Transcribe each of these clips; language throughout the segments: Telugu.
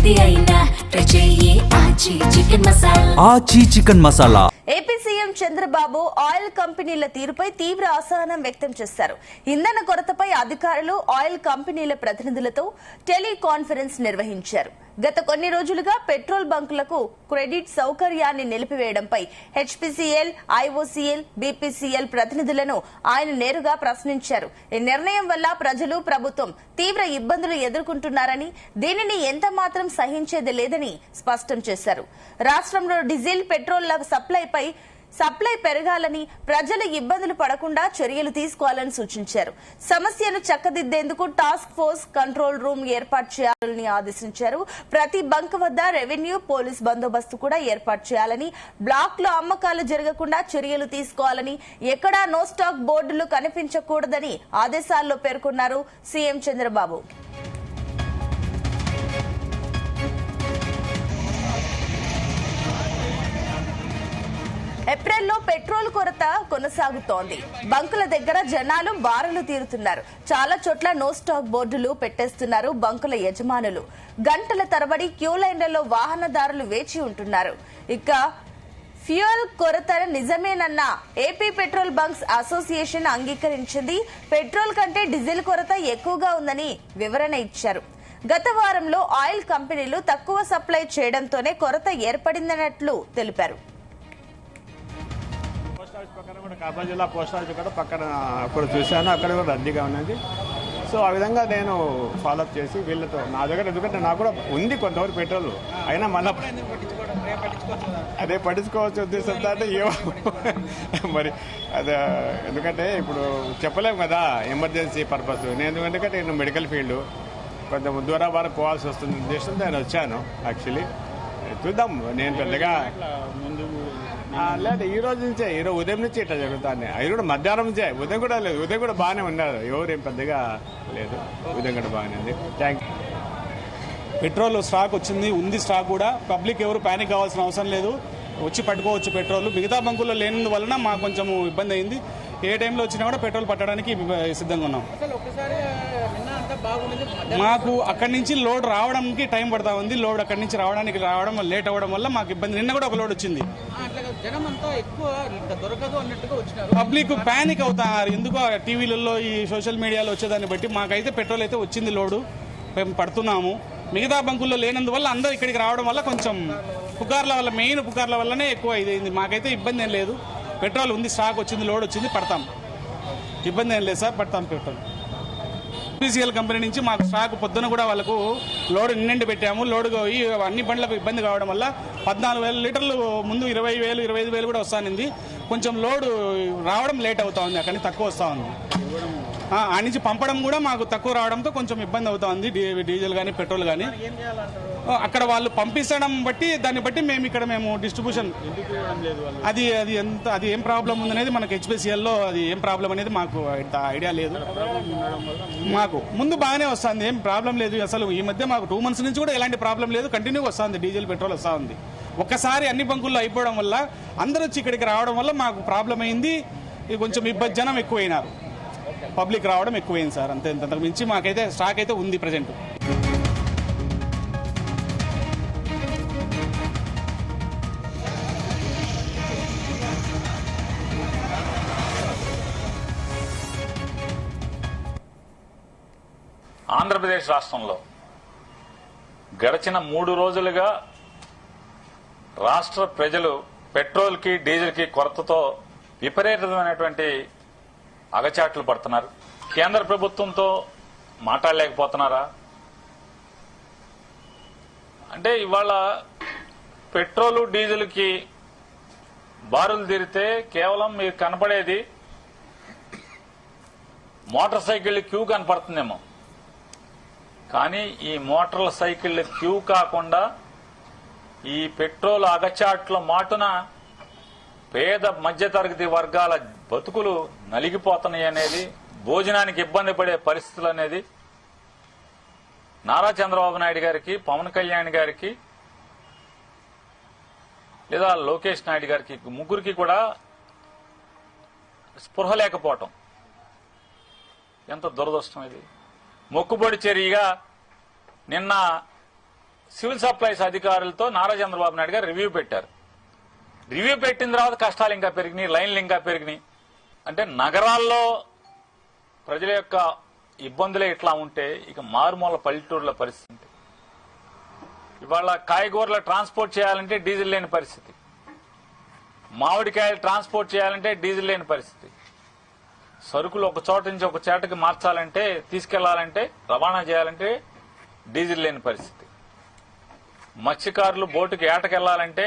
ఏది అయినా ట్రై చెయ్యి ఆచి చికెన్ మసాలా. ఆచి chicken masala. AP CM Chandrababu oil కంపెనీల తీరుపై తీవ్ర అసహనం వ్యక్తం చేశారు. ఇంధన కొరతపై అధికారులు ఆయిల్ కంపెనీల ప్రతినిధులతో టెలికాన్ఫరెన్స్ నిర్వహించారు. గత కొన్ని రోజులుగా పెట్రోల్ బంకులకు క్రెడిట్ సౌకర్యాన్ని నిలిపివేయడంపై హెచ్పీసీఎల్, ఐఓసీఎల్, బీపీసీఎల్ ప్రతినిధులను ఆయన నేరుగా ప్రశ్నించారు. ఈ నిర్ణయం వల్ల ప్రజలు, ప్రభుత్వం తీవ్ర ఇబ్బందులు ఎదుర్కొంటున్నారని, దీనిని ఎంత మాత్రం సహించేది లేదని స్పష్టం చేశారు. రాష్ట్రంలో డీజిల్, పెట్రోల్ సప్లై పెరగాలని, ప్రజలు ఇబ్బందులు పడకుండా చర్యలు తీసుకోవాలని సూచించారు. సమస్యను చక్కదిద్దేందుకు టాస్క్ ఫోర్స్, కంట్రోల్ రూమ్ ఏర్పాటు చేయాలని ఆదేశించారు. ప్రతి బంక్ వద్ద రెవెన్యూ, పోలీస్ బందోబస్తు కూడా ఏర్పాటు చేయాలని, బ్లాక్ లో అమ్మకాలు జరగకుండా చర్యలు తీసుకోవాలని, ఎక్కడా నో స్టాక్ బోర్డులు కనిపించకూడదని ఆదేశాల్లో పేర్కొన్నారు సీఎం చంద్రబాబు. ఏప్రిల్లో పెట్రోల్ కొరత కొనసాగుతోంది. బంకుల దగ్గర జనాలు బారులు తీరుతున్నారు. చాలా చోట్ల నో స్టాక్ బోర్డులు పెట్టేస్తున్నారు బంకుల యజమానులు. గంటల తరబడి క్యూ లైన్లలో వాహనదారులు వేచి ఉంటున్నారు. ఇక ఫ్యూయల్ కొరత నిజమేనన్న ఏపీ పెట్రోల్ బంక్స్ అసోసియేషన్ అంగీకరించింది. పెట్రోల్ కంటే డీజిల్ కొరత ఎక్కువగా ఉందని వివరణ ఇచ్చారు. గత వారంలో ఆయిల్ కంపెనీలు తక్కువ సప్లై చేయడంతోనే కొరత ఏర్పడిందన్నట్లు తెలిపారు. కడప జిల్లా పోస్ట్ ఆఫీస్ కూడా పక్కన అక్కడ చూశాను, అక్కడ కూడా రద్దీగా ఉన్నది. సో ఆ విధంగా నేను ఫాలోఅప్ చేసి వీళ్ళతో నా దగ్గర, ఎందుకంటే నాకు కూడా ఉంది కొంతవరకు పెట్రోల్, అయినా మళ్ళీ అదే పట్టించుకోవచ్చు ఉద్దేశంతో అంటే ఏమో మరి అదే, ఎందుకంటే ఇప్పుడు చెప్పలేము కదా ఎమర్జెన్సీ పర్పస్. నేను ఎందుకంటే నేను మెడికల్ ఫీల్డ్ కొంచెం దూరాభారం పోవాల్సి వస్తుంది ఉద్దేశంతో నేను వచ్చాను. యాక్చువల్లీ చూద్దాం, నేను పెద్దగా లేదు ఈ రోజు నుంచే, ఈరోజు ఉదయం నుంచి ఇట్లా జరుగుతాను. అది కూడా మధ్యాహ్నం నుంచే, ఉదయం కూడా లేదు, ఉదయం కూడా బాగానే ఉన్నారు, ఎవరేం పెద్దగా లేదు, ఉదయం కూడా బాగానే ఉంది. Thank you. పెట్రోల్ స్టాక్ ఉంది స్టాక్ కూడా. పబ్లిక్ ఎవరు ప్యానిక్ కావాల్సిన అవసరం లేదు, వచ్చి పట్టుకోవచ్చు పెట్రోల్. మిగతా బంకుల్లో లేనందువలన మాకు కొంచెం ఇబ్బంది అయింది. ఏ టైంలో వచ్చినా కూడా పెట్రోల్ పట్టడానికి సిద్ధంగా ఉన్నాం. మాకు అక్కడి నుంచి లోడ్ రావడానికి టైం పడతా ఉంది. లోడ్ అక్కడి నుంచి రావడం లేట్ అవ్వడం వల్ల మాకు ఇబ్బంది. నిన్న కూడా ఒక లోడ్ వచ్చింది. పబ్లిక్ ప్యానిక్ అవుతున్నారు ఎందుకో, టీవీలలో ఈ సోషల్ మీడియాలో వచ్చేదాన్ని బట్టి. మాకైతే పెట్రోల్ అయితే వచ్చింది, లోడు మేము పడుతున్నాము. మిగతా బంకుల్లో లేనందువల్ల అందరూ ఇక్కడికి రావడం వల్ల కొంచెం పుకార్ల వల్ల, మెయిన్ పుకార్ల వల్లనే ఎక్కువ ఇదైంది. మాకైతే ఇబ్బంది ఏం లేదు, పెట్రోల్ ఉంది, స్టాక్ వచ్చింది, లోడ్ వచ్చింది, పడతాం. ఇబ్బంది ఏం లేదు సార్, పడతాం పెట్రోల్. పీసీఎల్ కంపెనీ నుంచి మాకు స్టాక్ పొద్దున కూడా వాళ్ళకు లోడ్ నిండి పెట్టాము. లోడ్ పోయి అన్ని బండ్లకు ఇబ్బంది కావడం వల్ల 14,000 లీటర్లు ముందు 20,000, 25,000 కూడా వస్తానింది. కొంచెం లోడ్ రావడం లేట్ అవుతా ఉంది, అక్కడి నుంచి తక్కువ వస్తూ ఉంది. ఆ నుంచి పంపడం కూడా మాకు తక్కువ రావడంతో కొంచెం ఇబ్బంది అవుతా ఉంది, డీజిల్ కానీ పెట్రోల్ కానీ. అక్కడ వాళ్ళు పంపిస్తడం బట్టి, దాన్ని బట్టి మేము డిస్ట్రిబ్యూషన్, అది ఏం ప్రాబ్లం ఉందనేది మనకు హెచ్పీసీఎల్లో అది ఏం ప్రాబ్లం అనేది మాకు ఐడియా లేదు. మాకు ముందు బాగానే వస్తుంది, ఏం ప్రాబ్లం లేదు. అసలు ఈ మధ్య మాకు 2 months నుంచి కూడా ఎలాంటి ప్రాబ్లం లేదు, కంటిన్యూగా వస్తుంది, డీజిల్ పెట్రోల్ వస్తూ ఉంది. ఒక్కసారి అన్ని బంకుల్లో అయిపోవడం వల్ల, అందరూ వచ్చి ఇక్కడికి రావడం వల్ల మాకు ప్రాబ్లం అయింది. కొంచెం జనం ఎక్కువైనారు, పబ్లిక్ రావడం ఎక్కువైంది సార్, అంతే. అంతకు మించి మాకైతే స్టాక్ అయితే ఉంది ప్రజెంట్. ఆంధ్రప్రదేశ్ రాష్ట్రంలో గడిచిన 3 రోజులుగా రాష్ట్ర ప్రజలు పెట్రోల్ కి, డీజిల్ కి కొరతతో విపరీతమైనటువంటి అగచాట్లు పడుతున్నారు. కేంద్ర ప్రభుత్వంతో మాట్లాడలేకపోతున్నారా అంటే, ఇవాళ పెట్రోలు, డీజిల్ కి బారులు తీరితే కేవలం మీకు కనపడేది మోటార్ సైకిళ్ల క్యూ కనపడుతుందేమో, కానీ ఈ మోటార్ సైకిళ్ల క్యూ కాకుండా ఈ పెట్రోల్ అగచాట్ల మాటున పేద మధ్యతరగతి వర్గాల బతుకులు నలిగిపోతున్నాయి అనేది, భోజనానికి ఇబ్బంది పడే పరిస్థితులు అనేది నారా చంద్రబాబు నాయుడు గారికి, పవన్ కళ్యాణ్ గారికి, లేదా లోకేష్ నాయుడు గారికి, ముగ్గురికి కూడా స్పృహ లేకపోవటం ఎంత దురదృష్టం ఇది. మొక్కుబడి చర్యగా నిన్న సివిల్ సప్లైస్ అధికారులతో నారా చంద్రబాబు నాయుడు గారు రివ్యూ పెట్టారు. రివ్యూ పెట్టిన తర్వాత కష్టాలు ఇంకా పెరిగినాయి, లైన్లు ఇంకా పెరిగినాయి. అంటే నగరాల్లో ప్రజల యొక్క ఇబ్బందులే ఇట్లా ఉంటే ఇక మారుమూల పల్లెటూరుల పరిస్థితి. ఇవాళ కాయగూరల ట్రాన్స్పోర్ట్ చేయాలంటే డీజిల్ లేని పరిస్థితి, మామిడికాయలు ట్రాన్స్పోర్ట్ చేయాలంటే డీజిల్ లేని పరిస్థితి, సరుకులు ఒక చోట నుంచి ఒక చోటకి మార్చాలంటే తీసుకెళ్లాలంటే రవాణా చేయాలంటే డీజిల్ లేని పరిస్థితి, మత్స్యకారులు బోటుకి ఏటకెళ్లాలంటే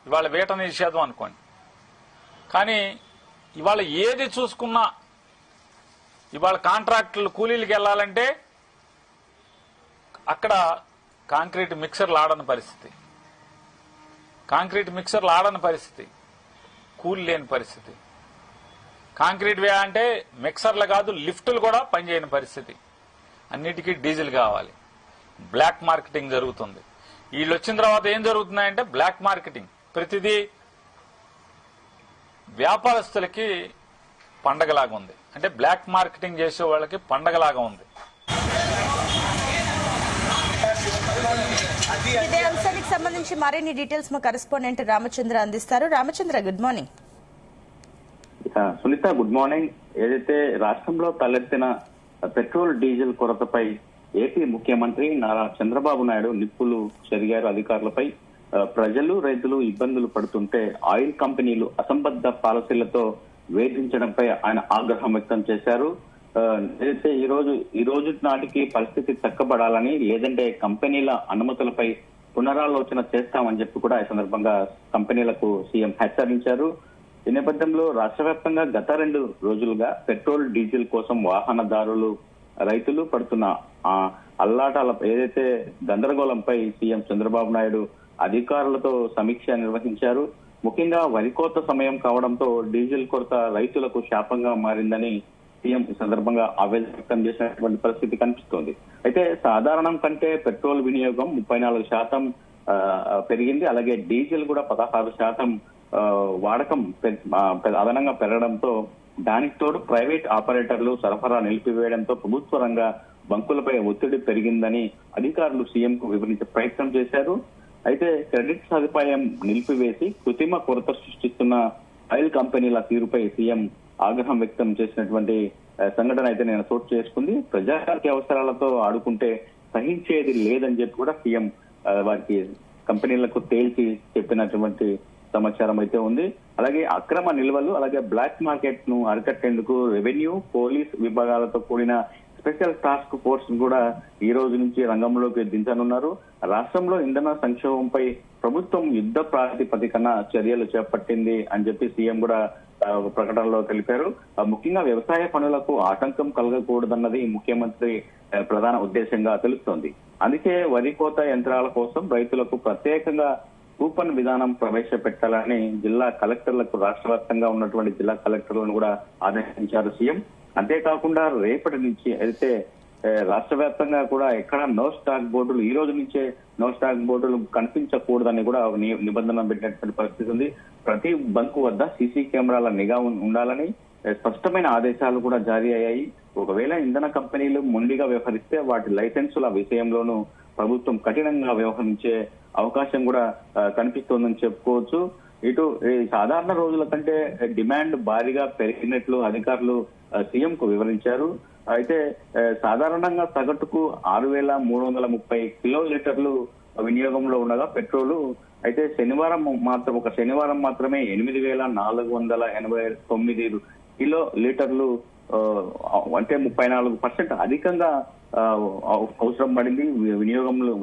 ఇవాళ వేట నిషేధం అనుకోండి. కానీ ఇవాళ ఏది చూసుకున్నా ఇవాళ కాంట్రాక్టులు కూలీలకు వెళ్లాలంటే అక్కడ కాంక్రీట్ మిక్సర్లు ఆడని పరిస్థితి, కూలీ లేని పరిస్థితి. కాంక్రీట్ వేయాలంటే మిక్సర్లు కాదు లిఫ్టులు కూడా పనిచేయని పరిస్థితి. అన్నిటికీ డీజిల్ కావాలి. బ్లాక్ మార్కెటింగ్ జరుగుతుంది. వీళ్ళు వచ్చిన తర్వాత ఏం జరుగుతున్నాయంటే బ్లాక్ మార్కెటింగ్. ప్రతిదీ వ్యాపారస్తులకి పండగలాగా ఉంది, అంటే బ్లాక్ మార్కెటింగ్ చేసే వాళ్ళకి పండగలాగా ఉంది. ఇదే అంశానికి సంబంధించి మరిన్ని డీటెయిల్స్ మా కరెస్పాండెంట్ రామచంద్ర అందిస్తారు. Ramachandra, good morning. Sunitha, good morning. ఏదైతే రాష్ట్రంలో తలెత్తిన పెట్రోల్ డీజిల్ కొరతపై ఏపీ ముఖ్యమంత్రి నారా చంద్రబాబు నాయుడు నిప్పులు చెరిగారు అధికారులపై. ప్రజలు రైతులు ఇబ్బందులు పడుతుంటే ఆయిల్ కంపెనీలు అసంబద్ధ పాలసీలతో వేధించడంపై ఆయన ఆగ్రహం వ్యక్తం చేశారు. ఏదైతే ఈ రోజు నాటికి పరిస్థితి చక్కబడాలని, లేదంటే కంపెనీల అనుమతులపై పునరాలోచన చేస్తామని చెప్పి కూడా ఈ సందర్భంగా కంపెనీలకు సీఎం హెచ్చరించారు. ఈ నేపథ్యంలో రాష్ట్ర వ్యాప్తంగా గత 2 రోజులుగా పెట్రోల్ డీజిల్ కోసం వాహనదారులు రైతులు పడుతున్న అల్లాటాల ఏదైతే గందరగోళంపై సీఎం చంద్రబాబు నాయుడు అధికారులతో సమీక్ష నిర్వహించారు. ముఖ్యంగా వరి కోత సమయం కావడంతో డీజిల్ కొరత రైతులకు శాపంగా మారిందని సీఎం ఈ సందర్భంగా ఆవేదన వ్యక్తం చేసినటువంటి పరిస్థితి కనిపిస్తోంది. అయితే సాధారణం కంటే పెట్రోల్ వినియోగం 34% పెరిగింది. అలాగే డీజిల్ కూడా 16% వాడకం అదనంగా పెరగడంతో దానికి తోడు ప్రైవేట్ ఆపరేటర్లు సరఫరా నిలిపివేయడంతో ప్రభుత్వ రంగ బంకులపై ఒత్తిడి పెరిగిందని అధికారులు సీఎంకు వివరించే ప్రయత్నం చేశారు. అయితే క్రెడిట్ సదుపాయం నిలిపివేసి కృత్రిమ కొరత సృష్టిస్తున్న ఆయిల్ కంపెనీల తీరుపై సీఎం ఆగ్రహం వ్యక్తం చేసినటువంటి సంఘటన అయితే నేను చోటు చేసుకుంది. ప్రజాకి అవసరాలతో ఆడుకుంటే సహించేది లేదని చెప్పి కూడా సీఎం వారికి కంపెనీలకు తేల్చి చెప్పినటువంటి సమాచారం అయితే ఉంది. అలాగే అక్రమ నిల్వలు, అలాగే బ్లాక్ మార్కెట్ ను అరికట్టేందుకు రెవెన్యూ, పోలీస్ విభాగాలతో కూడిన స్పెషల్ టాస్క్ ఫోర్స్ కూడా ఈ రోజు నుంచి రంగంలోకి దించనున్నారు. రాష్ట్రంలో ఇంధన సంక్షోభంపై ప్రభుత్వం యుద్ధ ప్రాతిపదికన చర్యలు చేపట్టింది అని చెప్పి సీఎం కూడా ప్రకటనలో తెలిపారు. ముఖ్యంగా వ్యవసాయ పనులకు ఆటంకం కలగకూడదన్నది ముఖ్యమంత్రి ప్రధాన ఉద్దేశంగా తెలుస్తోంది. అందుకే వరి కోత యంత్రాల కోసం రైతులకు ప్రత్యేకంగా కూపన్ విధానం ప్రవేశపెట్టాలని జిల్లా కలెక్టర్లకు రాష్ట్ర వ్యాప్తంగా ఉన్నటువంటి జిల్లా కలెక్టర్లను కూడా ఆదేశించారు సీఎం. అంతేకాకుండా రేపటి నుంచి అయితే రాష్ట్ర వ్యాప్తంగా కూడా ఎక్కడ నో స్టాక్ బోర్డులు, ఈ రోజు నుంచే నో స్టాక్ బోర్డులు కనిపించకూడదని కూడా నిబంధన పెట్టినటువంటి పరిస్థితి ఉంది. ప్రతి బంకు వద్ద సీసీ కెమెరాల నిఘా ఉండాలని స్పష్టమైన ఆదేశాలు కూడా జారీ అయ్యాయి. ఒకవేళ ఇంధన కంపెనీలు మొండిగా వ్యవహరిస్తే వాటి లైసెన్సుల విషయంలోనూ ప్రభుత్వం కఠినంగా వ్యవహరించే అవకాశం కూడా కనిపిస్తోందని చెప్పుకోవచ్చు. ఇటు సాధారణ రోజుల కంటే డిమాండ్ భారీగా పెరిగినట్లు అధికారులు సీఎం కు వివరించారు. అయితే సాధారణంగా సగటుకు 6,330 కిలోలీటర్లు వినియోగంలో ఉండగా పెట్రోలు అయితే శనివారం మాత్రమే 8,489 కిలో లీటర్లు అంటే 34% అధికంగా అవసరం పడింది,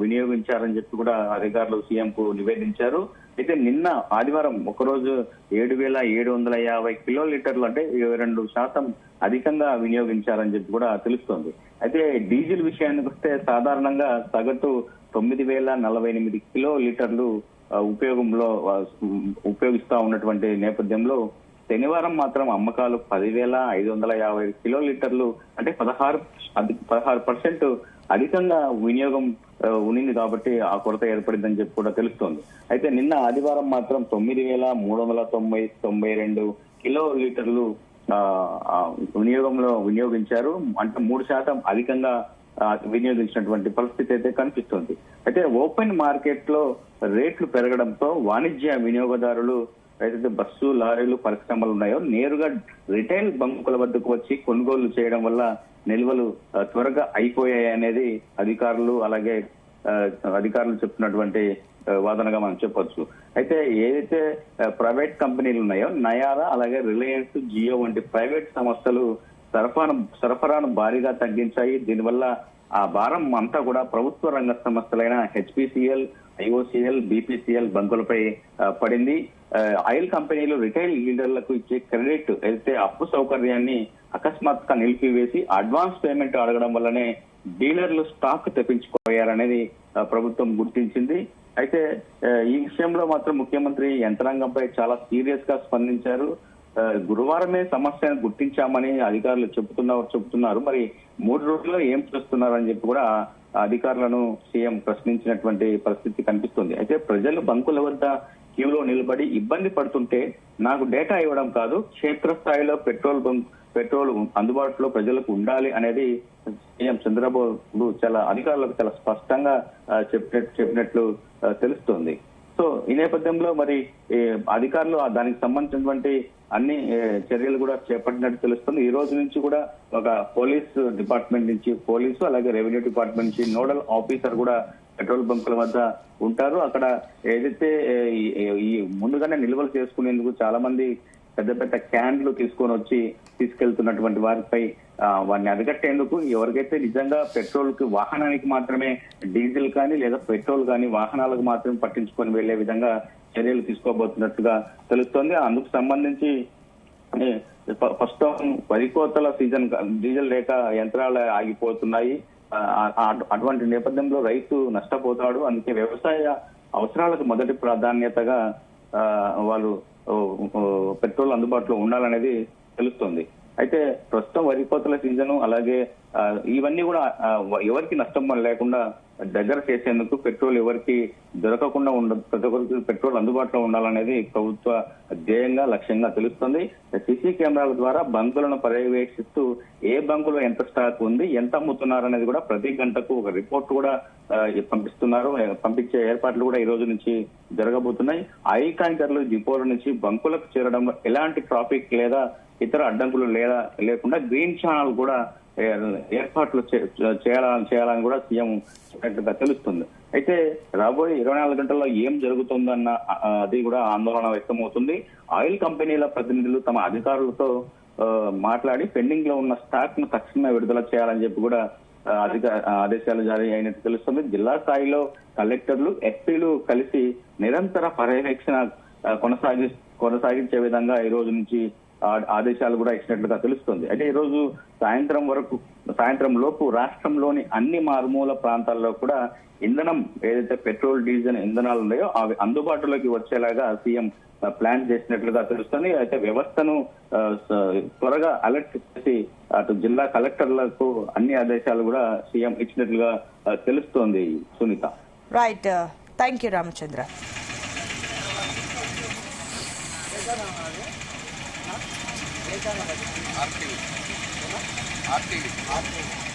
వినియోగించారని చెప్పి కూడా అధికారులు సీఎం కు నివేదించారు. అయితే నిన్న ఆదివారం ఒకరోజు 7,750 కిలోలీటర్లు అంటే 22% అధికంగా వినియోగించారని చెప్పి కూడా తెలుస్తోంది. అయితే డీజిల్ విషయానికి వస్తే సాధారణంగా సగటు 9,048 కిలోలీటర్లు ఉపయోగిస్తా ఉన్నటువంటి నేపథ్యంలో శనివారం మాత్రం అమ్మకాలు 10,550 కిలోలీటర్లు అంటే 16% అధికంగా వినియోగం ఉన్నింది కాబట్టి ఆ కొరత ఏర్పడిందని చెప్పి కూడా తెలుస్తోంది. అయితే నిన్న ఆదివారం మాత్రం 9,392 కిలోలీటర్లు వినియోగించారు. అంటే 3% అధికంగా వినియోగించినటువంటి పరిస్థితి అయితే కనిపిస్తుంది. అయితే ఓపెన్ మార్కెట్ లో రేట్లు పెరగడంతో వాణిజ్య వినియోగదారులు ఏదైతే బస్సు, లారీలు, పరిశ్రమలు ఉన్నాయో నేరుగా రిటైల్ బంకుల వద్దకు వచ్చి కొనుగోలు చేయడం వల్ల నిల్వలు త్వరగా అయిపోయాయి అనేది అధికారులు చెప్తున్నటువంటి వాదనగా మనం చెప్పొచ్చు. అయితే ఏదైతే ప్రైవేట్ కంపెనీలు ఉన్నాయో నయారా, అలాగే రిలయన్స్, జియో వంటి ప్రైవేట్ సంస్థలు సరఫరాను భారీగా తగ్గించాయి. దీనివల్ల ఆ భారం అంతా కూడా ప్రభుత్వ రంగ సంస్థలైన హెచ్పిసిఎల్, ఐఓసిఎల్, బిపిసిఎల్ బంకులపై పడింది. ఆయిల్ కంపెనీలు రిటైల్ లీడర్లకు ఇచ్చే క్రెడిట్ అయితే అప్పు సౌకర్యాన్ని అకస్మాత్తుగా నిలిపివేసి అడ్వాన్స్ పేమెంట్ అడగడం వల్లనే డీలర్లు స్టాక్ తెప్పించుకోయారనేది ప్రభుత్వం గుర్తించింది. అయితే ఈ విషయంలో మాత్రం ముఖ్యమంత్రి యంత్రాంగంపై చాలా సీరియస్ గా స్పందించారు. గురువారమే సమస్యను గుర్తించామని అధికారులు చెబుతున్నారు. మరి 3 రోజుల్లో ఏం చేస్తున్నారని చెప్పి కూడా అధికారులను సీఎం ప్రశ్నించినటువంటి పరిస్థితి కనిపిస్తుంది. అయితే ప్రజలు బంకుల వద్ద క్యూలో నిలబడి ఇబ్బంది పడుతుంటే నాకు డేటా ఇవ్వడం కాదు, క్షేత్రస్థాయిలో పెట్రోల్ అందుబాటులో ప్రజలకు ఉండాలి అనేది సీఎం చంద్రబాబు అధికారులకు చాలా స్పష్టంగా చెప్పినట్లు తెలుస్తోంది. సో ఈ నేపథ్యంలో మరి అధికారులు దానికి సంబంధించినటువంటి అన్ని చర్యలు కూడా చేపట్టినట్టు తెలుస్తుంది. ఈ రోజు నుంచి కూడా ఒక పోలీస్ డిపార్ట్మెంట్ నుంచి అలాగే రెవెన్యూ డిపార్ట్మెంట్ నుంచి నోడల్ ఆఫీసర్ కూడా పెట్రోల్ బంకుల వద్ద ఉంటారు. అక్కడ ఏదైతే ఈ ముందుగానే నిల్వలు చేసుకునేందుకు చాలా మంది పెద్ద పెద్ద క్యాన్లు తీసుకెళ్తున్నటువంటి వారిపై వారిని అరికట్టేందుకు ఎవరికైతే నిజంగా పెట్రోల్ కి వాహనానికి మాత్రమే డీజిల్ కానీ లేదా పెట్రోల్ కానీ వాహనాలకు మాత్రమే పట్టించుకొని వెళ్లే విధంగా చర్యలు తీసుకోబోతున్నట్టుగా తెలుస్తోంది. అందుకు సంబంధించి ప్రస్తుతం వరి కోతల సీజన్, డీజిల్ లేక యంత్రాలు ఆగిపోతున్నాయి. అటువంటి నేపథ్యంలో రైతు నష్టపోతాడు. అందుకే వ్యవసాయ అవసరాలకు మొదటి ప్రాధాన్యతగా వాళ్ళు పెట్రోల్ అందుబాటులో ఉండాలనేది తెలుస్తుంది. అయితే ప్రస్తుతం వరి కోతల సీజన్, అలాగే ఇవన్నీ కూడా ఎవరికి నష్టం లేకుండా దగ్గర చేసేందుకు పెట్రోల్ ఎవరికి దొరకకుండా ప్రతి ఒక్కరికి పెట్రోల్ అందుబాటులో ఉండాలనేది ప్రభుత్వ ధ్యేయంగా, లక్ష్యంగా తెలుస్తుంది. సీసీ కెమెరాల ద్వారా బంకులను పర్యవేక్షిస్తూ ఏ బంకులో ఎంత స్టాక్ ఉంది, ఎంత అమ్ముతున్నారు అనేది కూడా ప్రతి గంటకు ఒక రిపోర్ట్ కూడా పంపించే ఏర్పాట్లు కూడా ఈ రోజు నుంచి జరగబోతున్నాయి. ఆయిల్ ట్యాంకర్లు డిపోల నుంచి బంకులకు చేరడం ఎలాంటి ట్రాఫిక్ లేదా ఇతర అడ్డంకులు లేకుండా గ్రీన్ ఛానల్ కూడా ఏర్పాట్లు చేయాలని కూడా సీఎం చెప్పినట్టుగా తెలుస్తుంది. అయితే రాబోయే 24 గంటల్లో ఏం జరుగుతుందన్న అది కూడా ఆందోళన వ్యక్తమవుతుంది. ఆయిల్ కంపెనీల ప్రతినిధులు తమ అధికారులతో మాట్లాడి పెండింగ్ లో ఉన్న స్టాక్ ను తక్షణమే విడుదల చేయాలని చెప్పి కూడా ఆదేశాలు జారీ అయినట్టు తెలుస్తుంది. జిల్లా స్థాయిలో కలెక్టర్లు, ఎస్పీలు కలిసి నిరంతర పర్యవేక్షణ కొనసాగించే విధంగా ఈ రోజు నుంచి ఆదేశాలు కూడా ఇచ్చినట్లుగా తెలుస్తుంది. అయితే ఈ రోజు సాయంత్రం లోపు రాష్ట్రంలోని అన్ని మారుమూల ప్రాంతాల్లో కూడా ఇంధనం, ఏదైతే పెట్రోల్, డీజిల్ ఇంధనాలు ఉన్నాయో అవి అందుబాటులోకి వచ్చేలాగా సీఎం ప్లాన్ చేసినట్లుగా తెలుస్తుంది. అయితే వ్యవస్థను త్వరగా అలర్ట్ చేసి అటు జిల్లా కలెక్టర్లకు అన్ని ఆదేశాలు కూడా సీఎం ఇచ్చినట్లుగా తెలుస్తోంది. Sunitha. Right, thank you Ramachandra. RTV